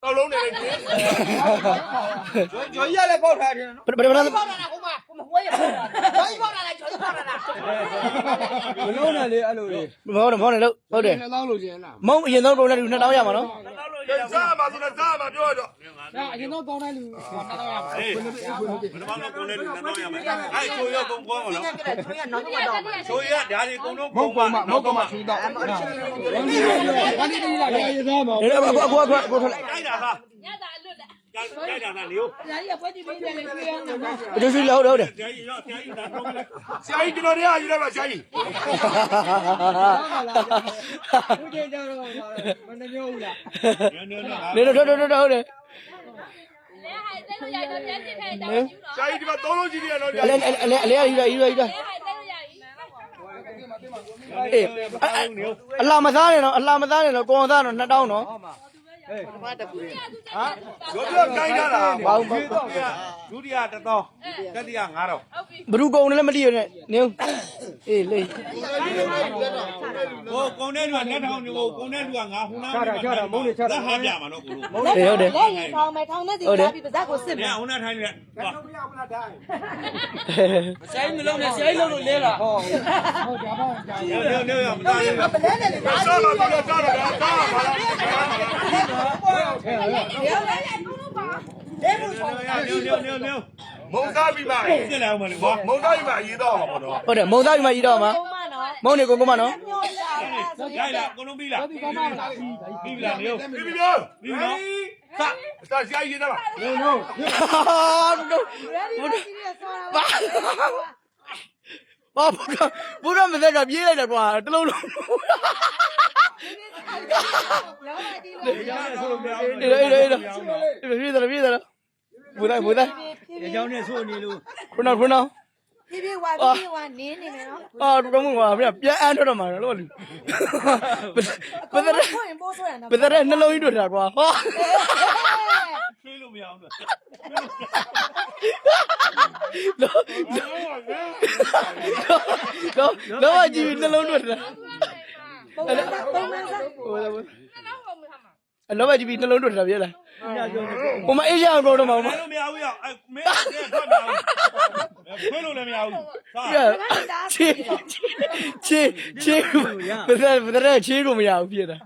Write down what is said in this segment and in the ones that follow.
တောက်လုံးနေတယ်ကျွေးရလဲပေါက်ထားတယ်နော် ဘယ်လိုလဲ ပေါက်တာလားဟိုမှာဟိုရပေါက်တာပေါက်တာလားကျော်ပေါက်တာလား မလုံးနဲ့လေအဲ့လိုလေ မောင်းနေလို့ဟုတ်တယ် 2000လို့ကျင်လား မုံအရင်ဆုံးပုံနဲ့လူ2000ရမှာနော် စားမှာဆိုတော့စားမှာပြောတော့ အရင်တော့ပေါင်းတဲ့လူ2000ရပါ အေးဘယ်တော့မှကုန်တယ်2000ရမယ်အဲ့ချိုးရကုန်ကောင်းမလား ကျွေးရနောက်တော့တော့ ချိုးရဓာတ်ဒီကုန်တော့ မဟုတ်ပါမဟုတ်ပါထူတော့ဘာဒီဒီလာရေသားမှာ အဲ့အခုထွက်လိုက် ကြိုက်တာလား ညတာအလွတ်လား ကြိုက်တာလားလေဟုတ် ညာကြီးကပွဲကြည့်ပြီးတယ်လေကျွေးရအောင်ပါ တို့ရှိလို့ဟုတ်တယ် ကြိုက်ရောကြိုက်တာတော့ ဆရာကြီးကျွန်တော်တရားယူလိုက်ပါဆရာကြီး ဦးကျင်းကြတော့မနှမျိုးဘူးလား နေတော့ဟုတ်တယ် လဲဟိုက်သိလို့ရတော့ပြန်ကြည့်ခိုင်းတာယူတော့ ဆရာကြီးဒီမှာ3လုံးကြည့်နေတော့ အလဲယူရ လဲဟိုက်သိလို့ရပြီ အေးအလာမစားနဲ့နော်အလာမစားနဲ့နော်ကောင်စားနော်2000နော် ဘာတပူလဲ ရောပြောကိုင်းတာလား ဘာဘူး ဒုတိယ1000တတိယ9000 ဘ누구ကုံလည်းမတည်ရနဲ့နင်းအေးလေ ဟိုကုန်တဲ့လူက2000ညိုကုန်တဲ့လူကငါဟိုနာမုန်းနေချတာဟာပြမှာနော်ကိုလို အေးဟုတ်တယ် လက်ရင်ထောင်းမယ်ထောင်းတဲ့စီလာပြီးပါဇက်ကိုစစ် ည မယ် ဟိုနာထိုင်းနေ ဆိုင်မလုံးနဲ့ဆိုင်လုံးလို့လဲလားဟောဟုတ်ကြပါကြာ နေရမသားရ ပလဲနဲ့လေဒါ စားမှာပြောတော့စားတော့တာပါလား ရောလဲလေဘူးဆောင်တာ နေ မုံသားပြီးပါ ပြစ်လိုက်အောင်မလို့ကွာ မုံသားပြီးပါအရေးတော့မှာပေါ့နော် ဟုတ်တယ်မုံသားပြီးမှကြီးတော့မှာ ပုံမနော် မုံနေကိုကမနော် ညောတာ ရိုက်လာကုန်လုံးပြီးလားပြီးလားနေ ပြီးပြော ပြီးနော် စားဆရာကြီးနေတာပါ ready စီရဆောတာ ဘာဘုရားမသက်ကပြေးလိုက်တယ်ကွာတလုံးလုံး လောကကြီးလို့ ရရဆိုလို့မရဘူး ပြေးတယ်ဘူတိုင်း အကြောင်းနဲ့ဆိုနေလို့ ခုန ပြေးဝါနင်းနေမယ်နော် အာတော်မကွာဗျပြန်အန်းထွက်တော့မှာလို့လူပဒရ ဖွင့်ပိုးဆိုရနော် ပဒရနှလုံးကြီးတွေ့တာကွာဟာ ထွေးလို့မရအောင် တော့ကြည့်နှလုံးတွေ့တာ ပုံမှန်စား အလောဘကြည့်နှလုံးတွေ့တာပြလားဟိုမအေးရအောင်တော့မှာ မလို့မရဘူးရောက်မင်းထွက်မရဘူးထွေးလို့လည်းမရဘူးချေပဒရချေကိုမရဘူးပြတာ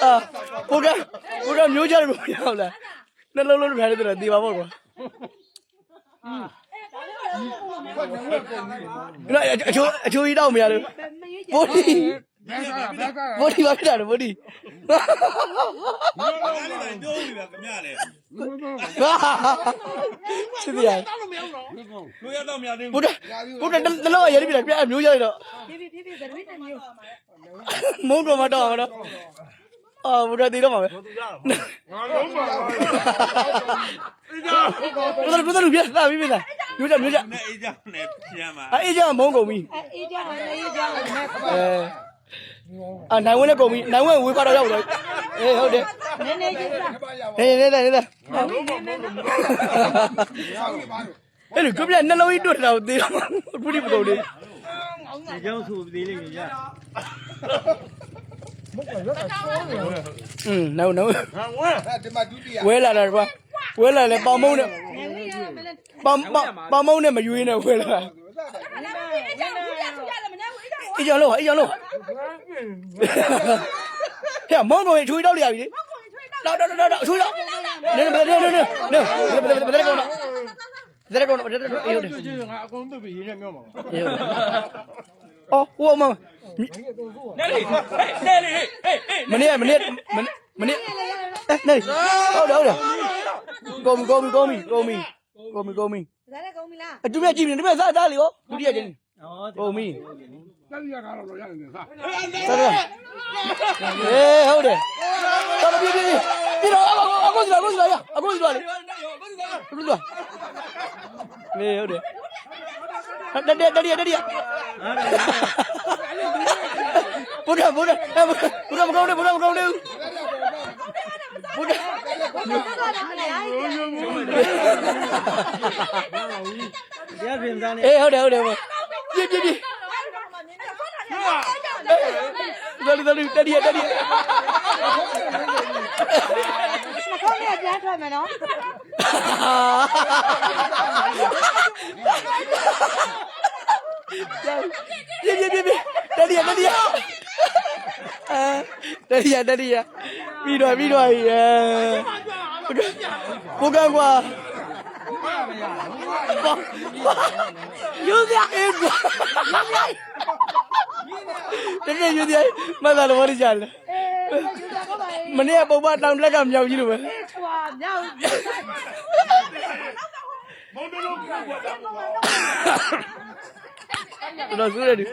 အာဘုရားမျိုးကြလို့မရဘူးလားနှလုံးလုံးထားတယ်တေးပါပေါ့ကွာအချိုးကြီးတော့မရလို့ဘိုးဒီဘာဖြစ်တာလဲဘိုးဒီ ဘာလဲတိုးပြီဗျခင်ဗျာလေ ချစ်ပြရ တို့ရတော့မရသေး ဘု ဘူး ရားတလောရရပြီလားပြမျိုးကြရတော့ ဖြည်းသရွေးနဲ့မျိုး မုန်းတော့မတော့တော့အာဘုရားတေးတော့မှာပဲ ငါလုံးပါ ဘုရားပြလာပြီလားမျိုးကြ နဲ့အေးကြောင်းနဲ့ပြန်มา အေးကြမုန်းကုန်ပြီ အေးကြပါလေအေးကြပါနဲ့ နိုင်ဝင်းနဲ့ကုန်ပြီနိုင်ဝင်းဝေးပါတော့ရောက်တယ်အေးဟုတ်တယ် နည်းနည်းကြီးစား နေအဲ့လိုကြပြနှလုံးကြီးတွေ့တာကိုသေးတော့ဘူးဒီမကုန်သေး ဒီကြောင်းဆိုသေးလိမ့်မယ်ကြာ နော် ငါဝဲဒီမှာဒုတိယ ဝဲလာတာကွာဝဲလာလဲပေါင်မုံနဲ့ နည်းနည်းရမလဲ ပေါင်မုံနဲ့မရွေးနဲ့ဝဲလာအေးကြောင်လို့ဟဲ့မောင်ကောင်ချွေးတော့ရပြီလေတော့ချွေးတော့နေဘယ်ကောင်အေးဟုတ်တယ် ငါအကုန်သူ့ပြီးရင်းနဲ့မြောက်မှာ အေးဟုတ်တယ်အော်ဟိုမ နဲလေနဲလေဟေးဟေး မနေ့နေဟုတ်တယ်ကုန်ပြီ ဒါလည်းကုန်ပြီလား အတူပြကြည့်နေတယ်စားသားလေရောဒုတိယကျင်းကုန်ပြီ တက်ရတာတော့ရတယ်စား စားတယ်ဟုတ်တယ်တော်ပြီပြီတော့အခုစီလာလေဟုတ်တယ်ဘုရားတတိယဘုရားမကောင်းဘူးဘုရားတရားပြင်သားနဲ့ အေးဟုတ်တယ်ပြ တော်တက်ရ မကောင်းနဲ့ပြန်ထွက်မယ်နော် ပြတက်ရပြီးတော့ကိုကကွာယူရအေးတကယ်ယူရမသာလို့ဝရကြတယ်မနေ့ကပုံမတောင်လက်ကမြောက်ကြီးလို့ပဲ ဟွာမြောက် မောင်တို့ကဘာသာ တော်ဆိုးရတယ်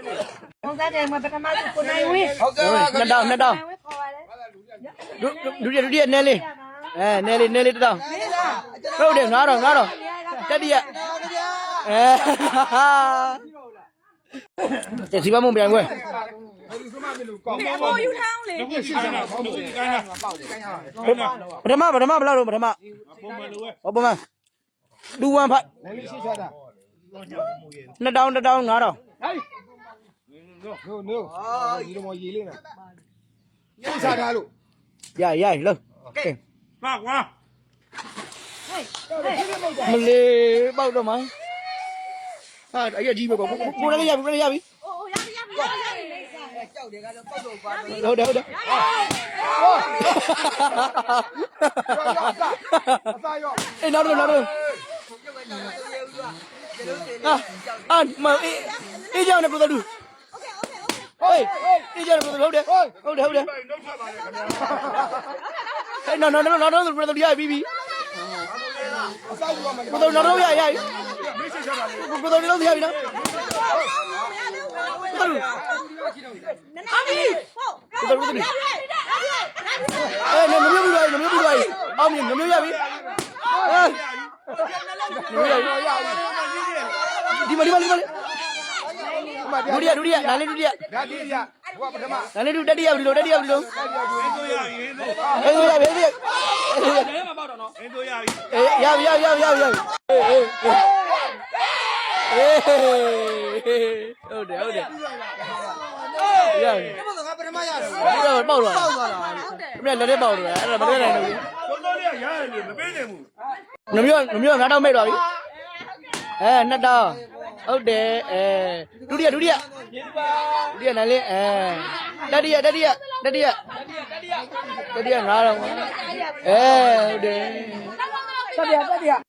ဘုံသားတယ်မပထမကိုနိုင်ဝင်း ဟုတ်ကဲ့ နှစ်တောင် နိုင်ဝင်းခေါ်ပါလေ ဒုတိယနဲလေးနဲလေးတောင်ဟုတ်တယ်9000တက်တရစီမမုံပြန်ခွဲ ပေါ်ယူထောင်းလေ ဒီရှိတာဘုံကိုကိုင်းတာပေါက်တယ်ကိုင်းရမှာ ပထမဘယ်လောက်တော့ပထမ ပုံမှန်လိုပဲ ဟောပမာလူဝမ်ဖတ် လည်းရှိချတာ 2000 5000 ဟိုနိုးဒီလိုမရေးလေးနဲ့ရှိချတာလို့ ရလို့ကဲ ပါကွာ မလေးပေါက်တော့မှာဟာအဲ့ရကြီးပဲပေါ့ကိုလည်းရပြီ အိုးရပြီကြောက်တယ်ကတော့ပေါက်တော့ကွာ ဟုတ်တယ် အစာရော အေးနောက်တော့မအေးကြောင်နဲ့ကိုတော်လူဟေးအေးကြောင်နဲ့ကိုတော်ဟုတ်တယ်နှုတ်ဆက်ပါလေခင်ဗျာ ဟဲ့နောက်တော့ကိုတော်ရပြီ အစာရောမ ကိုတော်နောက်တော့ရ မေးချချပါလေ ကိုတော်လုံးရပြီနော်ကိုတော် နာမီဟုတ် ကိုတော်အေးနမျိုးပြီးသွားအောင်မြင်နမျိုးရပြီဒီမဒုတိယနားလေးဒုတိယ ဓာတိရဟိုပထမ နားလေးဒုတတိယဒီလို အင်းတို့ရရင်တို့ အေးရပြီ တဲမှာပေါက်တော့နော် အင်းတို့ရပြီ ရပြီအေးဟုတ်တယ်ရပြီ ဘုံကပထမရတယ် ပေါက်သွား ပေါက်သွားတာ မင်းလည်းပေါက်သွားအဲ့ဒါမတွေ့နိုင်ဘူး တော်တော်လေးရရတယ်မပေးနိုင်ဘူး နမျိုး9000မိတ်သွားပြီ2000ဟုတ်တယ်ဒုတိယနားလေးတတိယ9000ဟုတ်တယ်တက်ပြတက်ပြ